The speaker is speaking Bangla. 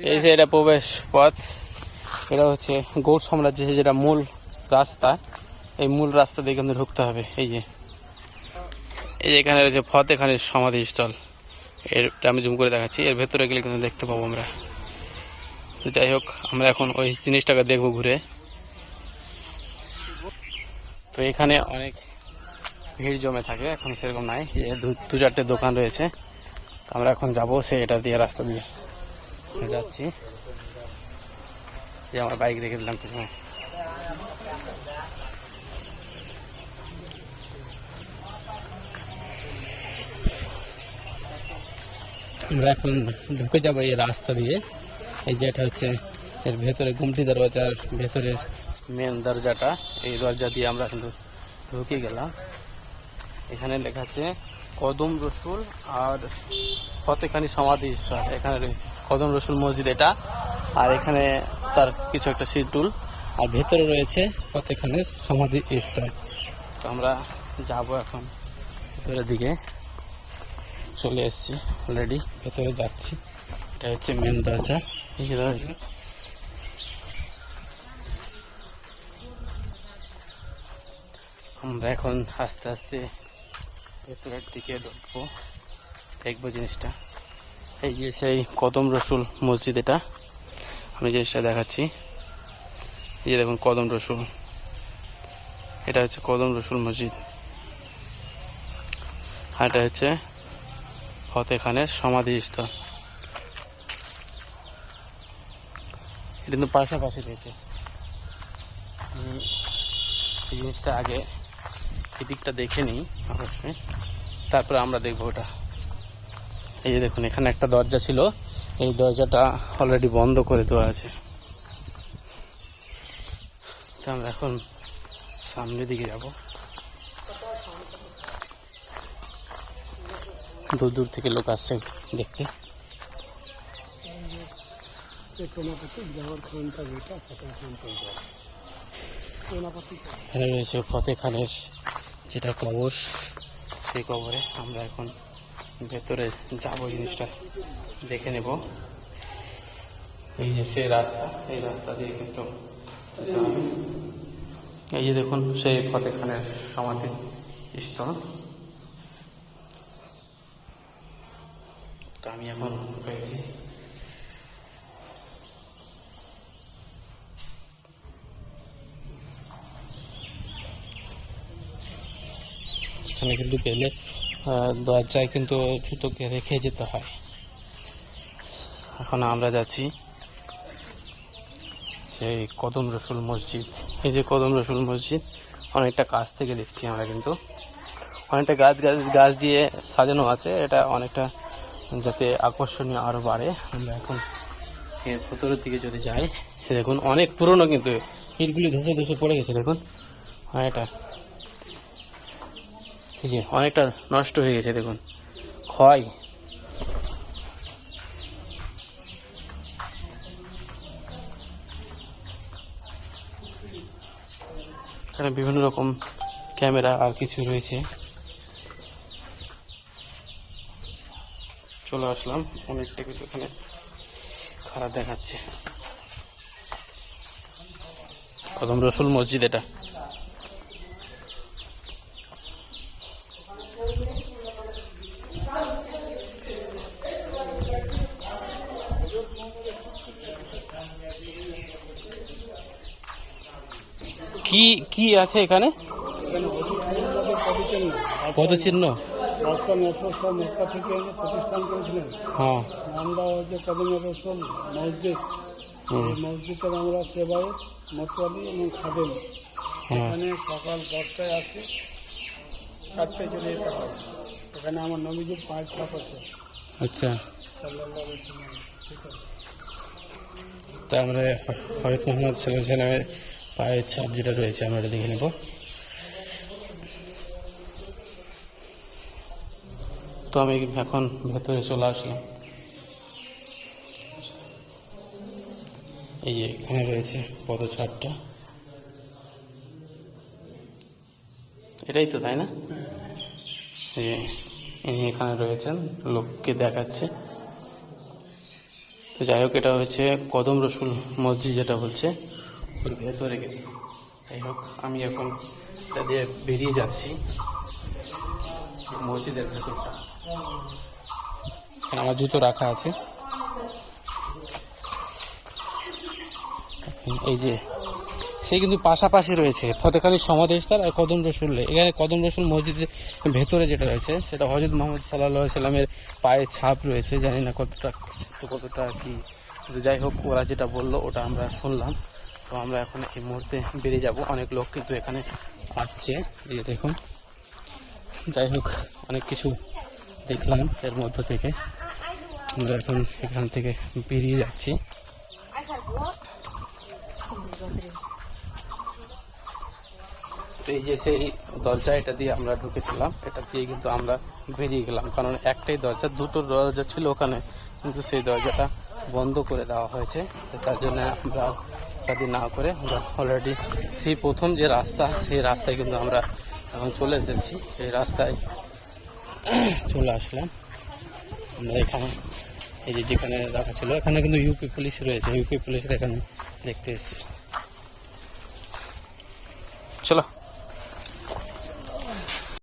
এই যে এটা প্রবেশ পথ, এটা হচ্ছে গৌড় সাম্রাজ্যের যেটা মূল রাস্তা, এই মূল রাস্তা দিয়ে কিন্তু ঢুকতে হবে। এই যে এখানে রয়েছে ফতেখানের সমাধিস্থল, এটা আমি জুম করে দেখাচ্ছি, এর ভেতরে গেলে কিন্তু দেখতে পাবো আমরা। যাই হোক, আমরা এখন ওই জিনিসটাকে দেখবো ঘুরে। তো এখানে অনেক ভিড় জমে থাকে, এখন সেরকম নাই, দু চারটে দোকান রয়েছে। আমরা এখন যাবো এটা দিয়ে, রাস্তা দিয়ে যাচ্ছি। যে আমার বাইক রেখে দিলাম পিছনে। আমরা এখন ঢুকে যাবো এই রাস্তা দিয়ে। এই যে এটা হচ্ছে এর ভেতরে গুমটি দরজার ভেতরের মেন দরজাটা, এই দরজা দিয়ে আমরা কিন্তু ঢুকে গেলাম। এখানে লেখা আছে কদম রসুল আর ফতেখানি সমাধি স্থল। এখানে রয়েছে কদম রসুল মসজিদ এটা, আর এখানে তার কিছু একটা শিটুল, আর ভেতরে রয়েছে ফতেখানের সমাধি স্থল। তো আমরা যাবো এখন ভেতরের দিকে, চলে এসেছি অলরেডি, ভেতরে যাচ্ছি। এটা হচ্ছে মেন দরজা, এই দরজা। আমরা এখন আস্তে আস্তে ভেতরের দিকে ঢুকবো, দেখবো জিনিসটা। এই যে সেই কদম রসুল মসজিদ, এটা আমি জিনিসটা দেখাচ্ছি। এই যে দেখুন কদম রসুল, এটা হচ্ছে কদম রসুল মসজিদ, আর এটা হচ্ছে ফতেখানের সমাধিস্থল। এটা কিন্তু পাশাপাশি রয়েছে। এই জিনিসটা আগে এদিকটা দেখে নিই অবশ্যই, তারপরে আমরা দেখবো ওটা। এই যে দেখুন, এখানে একটা দরজা ছিল, এই দরজাটা অলরেডি বন্ধ করে দেওয়া আছে। তো আমরা এখন সামনের দিকে যাব। দূর দূর থেকে লোক আসছে দেখতে। এখানে রয়েছে ফতেখানের যেটা কবর, সেই কবরে আমরা এখন ভেতরে যাবো, জিনিসটা দেখে নেব। এই যে সেই রাস্তা, এই রাস্তা দিয়ে কিন্তু এই যে দেখুন সেই ফতেখানের সমাধি স্থল। তো আমি এখন পেয়েছি, এখানে কিন্তু গেলে দরজায় কিন্তু জুতোকে রেখে যেতে হয়। এখন আমরা যাচ্ছি সেই কদম রসুল মসজিদ। এই যে কদম রসুল মসজিদ, অনেকটা কাছ থেকে দেখছি আমরা, কিন্তু অনেকটা গাছ দিয়ে সাজানো আছে, এটা অনেকটা যাতে আকর্ষণীয় আরো বাড়ে। আমরা এখন এর ভেতরের দিকে যদি যাই, দেখুন অনেক পুরনো, কিন্তু ইটগুলি ধসে ধসে পড়ে গেছে। দেখুন এটা এই যে অনেকটা নষ্ট হয়ে গেছে, দেখুন ক্ষয়। এখানে বিভিন্ন রকম ক্যামেরা আর কিছু রয়েছে। চলে আসলাম, অনেকটা কিছু এখানে খারাপ দেখাচ্ছে। কদম রসুল মসজিদ এটা। কি কি আছে এখানে? পদচিহ্ন মক্কা থেকে প্রতিষ্ঠান করেছিলেন। হ্যাঁ, নাম দেওয়া হয়েছে কদম রসুল মসজিদ। এই মসজিদের আমরা সেবায়েত, মতোয়ালি এবং খাদেম। এখানে সকাল 10টায় আসে, 4টায় চলে যেতে হয়। এখানে আমার নবীজির 5 ছাপ আছে। আচ্ছা, সাল্লাল্লাহু আলাইহি ওয়াসাল্লাম। ঠিক আছে, তা আমরা হযরত মুহাম্মদ সাল্লাল্লাহু আলাইহি ওয়াসাল্লামের পায়ের ছাপ যেটা রয়েছে আমরা এটা দেখে নেব। তো আমি এখন ভেতরে চলে আসলাম। এই যে এখানে রয়েছে পদছাপটা, এটাই তো, তাই না? এই যে ইনি এখানে রয়েছেন, লোককে দেখাচ্ছে। তো তো যাই হোক, এটা হচ্ছে কদম রসুল মসজিদ যেটা বলছে, ওর ভেতরে গেলে। যাই হোক, আমি এখন এটা দিয়ে বেরিয়ে যাচ্ছি মসজিদের ভেতরটা। এখানে আমার জুতো রাখা আছে। এই যে সে কিন্তু পাশাপাশি রয়েছে ফতেখানির সমাধিস্থল আর কদম রসুল। এখানে কদম রসুল মসজিদের ভেতরে যেটা রয়েছে সেটা হযরত মুহাম্মদ সাল্লাল্লাহু আলাইহি সাল্লামের পায়ের ছাপ রয়েছে। জানি না কতটা কি, কিন্তু যাই হোক ওরা যেটা বললো ওটা আমরা শুনলাম। তো আমরা এখন এই মুহূর্তে বেরিয়ে যাব। অনেক লোক কিন্তু এখানে আসছে, এই যে দেখুন। যাই হোক, অনেক কিছু দেখলাম এর মধ্য থেকে। আমরা এখন এখান থেকে বেরিয়ে যাচ্ছি। তো এই যে সেই দরজা, এটা দিয়ে আমরা ঢুকেছিলাম, এটা দিয়ে কিন্তু আমরা বেরিয়ে গেলাম, কারণ একটাই দরজা, দুটো দরজা ছিল ওখানে, কিন্তু সেই দরজাটা বন্ধ করে দেওয়া হয়েছে। তো তার জন্য আমরা তাদের না করে আমরা অলরেডি সেই প্রথম যে রাস্তা, সেই রাস্তায় কিন্তু আমরা এখন চলে এসেছি। এই রাস্তায় চলে আসলাম আমরা। এখানে এই যে যেখানে রাখা ছিল, এখানে কিন্তু ইউপি পুলিশ রয়েছে, ইউপি পুলিশের এখানে দেখতে এসেছি। চলো।